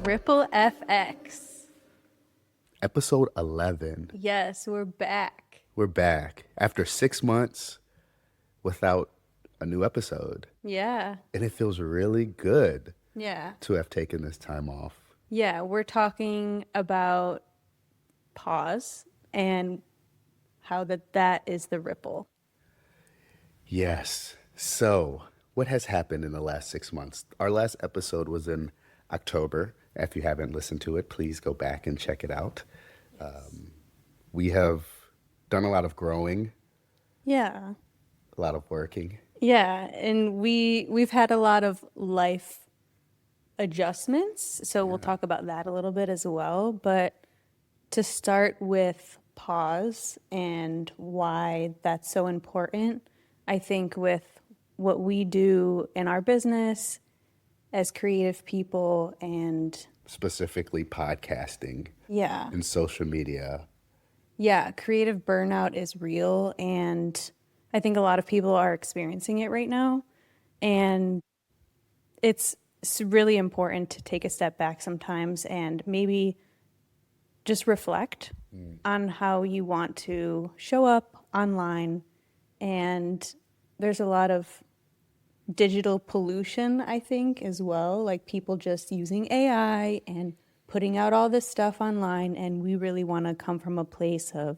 Ripple FX. Episode 11. Yes, we're back. We're back after 6 months without a new episode. Yeah. And it feels really good Yeah. to have taken this time off. Yeah, we're talking about pause and how that is the ripple. Yes. So, what has happened in the last 6 months? Our last episode was in October. If you haven't listened to it, please go back and check it out. We have done a lot of growing, Yeah. a lot of working. Yeah, and we've had a lot of life adjustments, so we'll talk about that a little bit as well, but to start with pause and why that's so important, I think with what we do in our business as creative people and Specifically podcasting yeah. and social media. Yeah, creative burnout is real, and I think a lot of people are experiencing it right now. And it's really important to take a step back sometimes and maybe just reflect on how you want to show up online. And there's a lot of digital pollution, I think, as well, like people just using AI and putting out all this stuff online. And we really want to come from a place of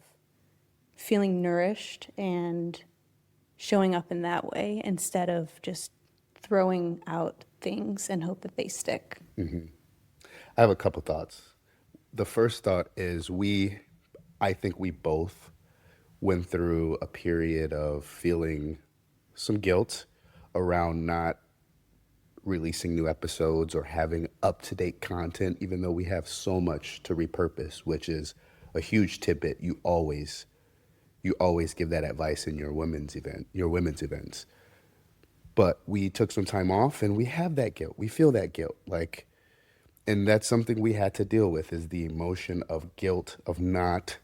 feeling nourished and showing up in that way instead of just throwing out things and hope that they stick. I have a couple thoughts. The first thought is I think we both went through a period of feeling some guilt around not releasing new episodes or having up-to-date content, even though we have so much to repurpose, which is a huge tidbit. You always give that advice in your women's events. But we took some time off and we have that guilt. We feel that guilt. And that's something we had to deal with, is the emotion of guilt of not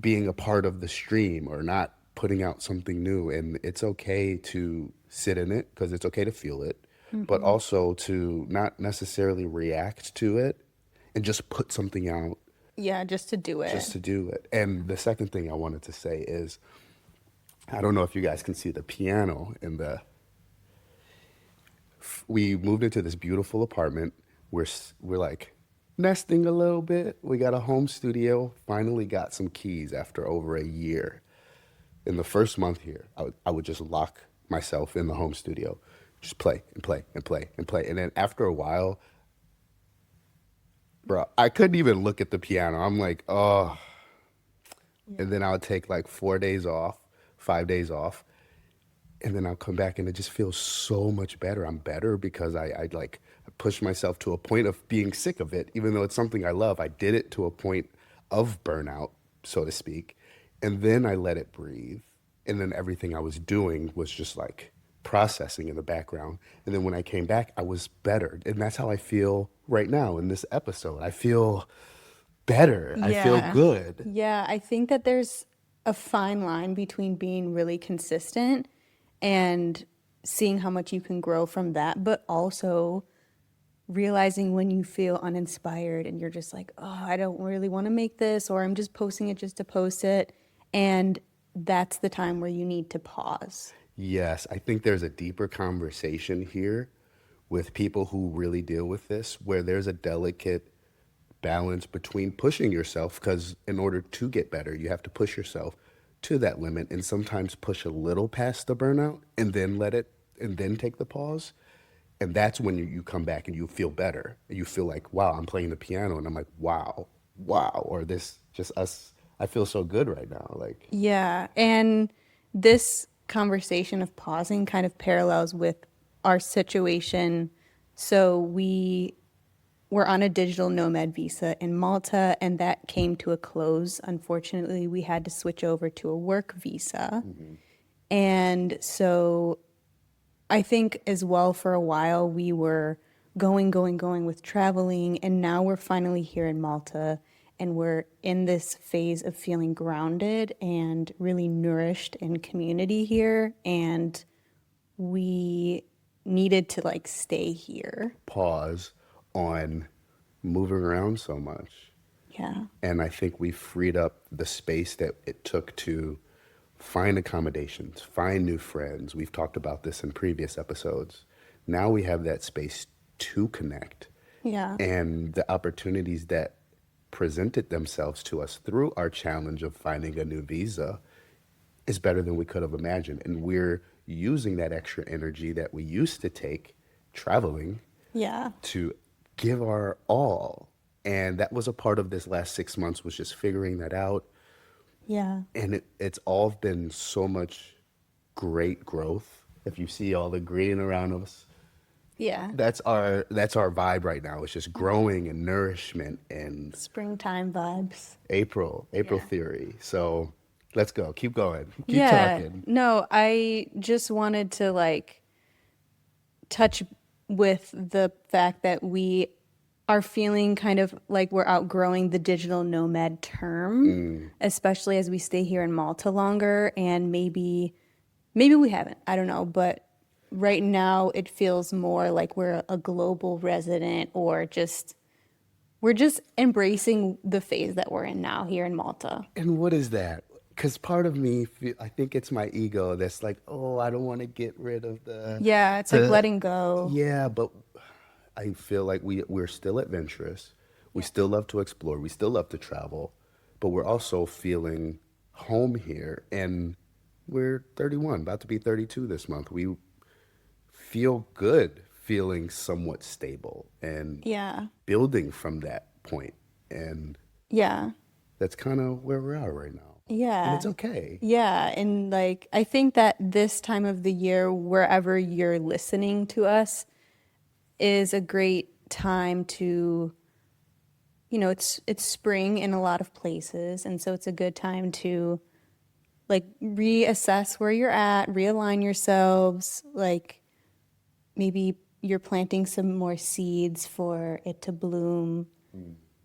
being a part of the stream or not putting out something new. And it's okay to sit in it because it's okay to feel it, but also to not necessarily react to it and just put something out. Yeah, just to do it. Just to do it. And the second thing I wanted to say is, I don't know if you guys can see the piano we moved into this beautiful apartment. We're like nesting a little bit. We got a home studio, finally got some keys after over a year. In the first month here, I would just lock myself in the home studio, just play and play and play and play. And then after a while, bro, I couldn't even look at the piano. I'm like, oh. Yeah. And then I would take like 4 days off, 5 days off. And then I'll come back and it just feels so much better. I'm better because I pushed myself to a point of being sick of it, even though it's something I love. I did it to a point of burnout, so to speak. And then I let it breathe. And then everything I was doing was just like processing in the background. And then when I came back, I was better. And that's how I feel right now in this episode. I feel better. Yeah. I feel good. Yeah, I think that there's a fine line between being really consistent and seeing how much you can grow from that, but also realizing when you feel uninspired and you're just like, oh, I don't really want to make this, or I'm just posting it just to post it. And that's the time where you need to pause. Yes, I think there's a deeper conversation here with people who really deal with this, where there's a delicate balance between pushing yourself, because in order to get better, you have to push yourself to that limit and sometimes push a little past the burnout and then take the pause. And that's when you come back and you feel better. And you feel like, wow, I'm playing the piano. And I'm like, wow. Or this just us. I feel so good right now. Yeah. And this conversation of pausing kind of parallels with our situation. So we were on a digital nomad visa in Malta, and that came to a close. Unfortunately, we had to switch over to a work visa. And so I think as well for a while we were going with traveling, and now we're finally here in Malta and we're in this phase of feeling grounded and really nourished in community here, and we needed to stay here. Pause. on moving around so much. Yeah. And I think we freed up the space that it took to find accommodations, find new friends. We've talked about this in previous episodes. Now we have that space to connect. Yeah. And the opportunities that presented themselves to us through our challenge of finding a new visa is better than we could have imagined. And we're using that extra energy that we used to take traveling Yeah. to give our all. And that was a part of this last 6 months, was just figuring that out. Yeah. And it's all been so much great growth. If you see all the green around us, Yeah. that's our vibe right now. It's just growing and nourishment and Springtime vibes. April Yeah. theory. So let's go. Keep going. Keep Yeah. talking. No, I just wanted to like touch with the fact that we are feeling kind of like we're outgrowing the digital nomad term, especially as we stay here in Malta longer. And maybe we haven't, I don't know, but right now it feels more like we're a global resident, or just we're just embracing the phase that we're in now here in Malta. And what is that? Because part of me, I think it's my ego that's like, oh, I don't want to get rid of Yeah, it's like the, letting go. yeah, but I feel like we're still adventurous. We Yeah. still love to explore. We still love to travel, but we're also feeling home here. And we're 31, about to be 32 this month. We feel good, feeling somewhat stable and Yeah. building from that point. And Yeah. that's kind of where we're at right now. And Yeah. it's okay. Yeah. And like, I think that this time of the year, wherever you're listening to us, is a great time to, it's spring in a lot of places. And so it's a good time to like reassess where you're at, realign yourselves. Like maybe you're planting some more seeds for it to bloom.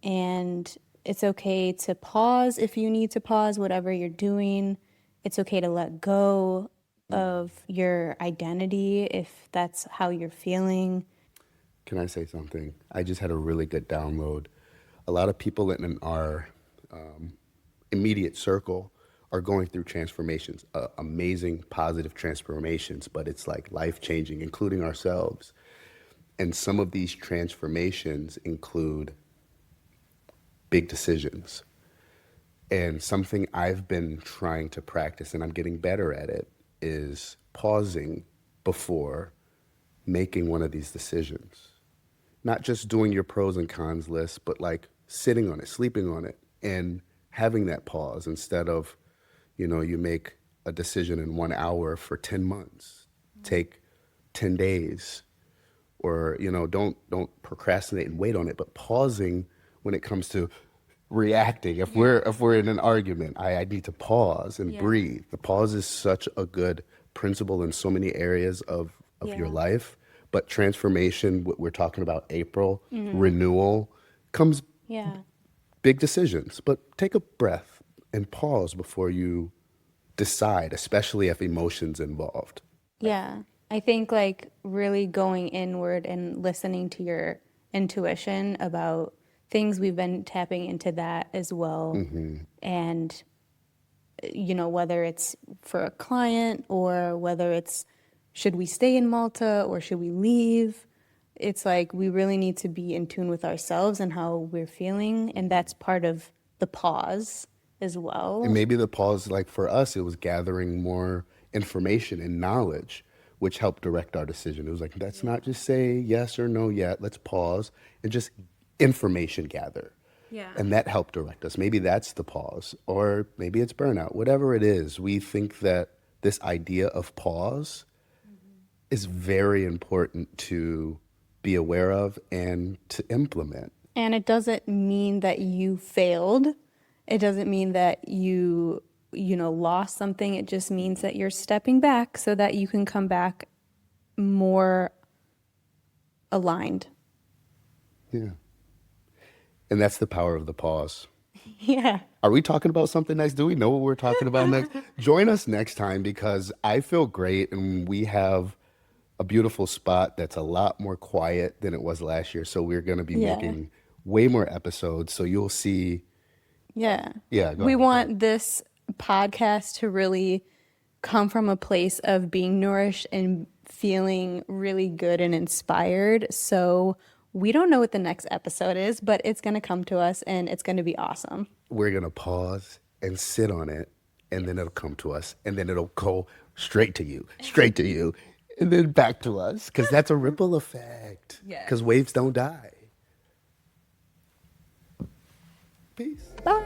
And it's okay to pause if you need to pause whatever you're doing. It's okay to let go of your identity if that's how you're feeling. Can I say something? I just had a really good download. A lot of people in our immediate circle are going through transformations, amazing, positive transformations, but it's like life changing, including ourselves. And some of these transformations include big decisions. And something I've been trying to practice, and I'm getting better at it, is pausing before making one of these decisions. Not just doing your pros and cons list, but like sitting on it, sleeping on it, and having that pause instead of, you make a decision in 1 hour for 10 months. Take 10 days, or, don't procrastinate and wait on it, but pausing when it comes to reacting. If we're in an argument, I need to pause and Yeah. breathe. The pause is such a good principle in so many areas of your Yeah. life. But transformation, what we're talking about, April, renewal, comes Yeah. big decisions. But take a breath and pause before you decide, especially if emotions involved. Yeah. I think like really going inward and listening to your intuition about things, we've been tapping into that as well. And, whether it's for a client or whether it's should we stay in Malta or should we leave? It's like we really need to be in tune with ourselves and how we're feeling. And that's part of the pause as And well. maybe the pause, like for us, it was gathering more information and knowledge, which helped direct our decision. It was like, let's not just say yes or no yet. Let's pause and just information gather. Yeah. And that helped direct us. Maybe that's the pause, or maybe it's burnout. Whatever it is, we think that this idea of pause is very important to be aware of and to implement. And it doesn't mean that you failed. It doesn't mean that you lost something. It just means that you're stepping back so that you can come back more aligned. Yeah. And that's the power of the pause. Yeah. Are we talking about something next? Do we know what we're talking about next? Join us next time, because I feel great and we have a beautiful spot that's a lot more quiet than it was last year. So we're going to be Yeah. making way more episodes. So you'll see. Yeah. Yeah, go We ahead. Go ahead. want this podcast to really come from a place of being nourished and feeling really good and inspired. So we don't know what the next episode is, but it's going to come to us and it's going to be awesome. We're going to pause and sit on it, and then it'll come to us, and then it'll go straight to you, and then back to us, because that's a ripple effect. Yes. Because waves don't die. Peace. Bye.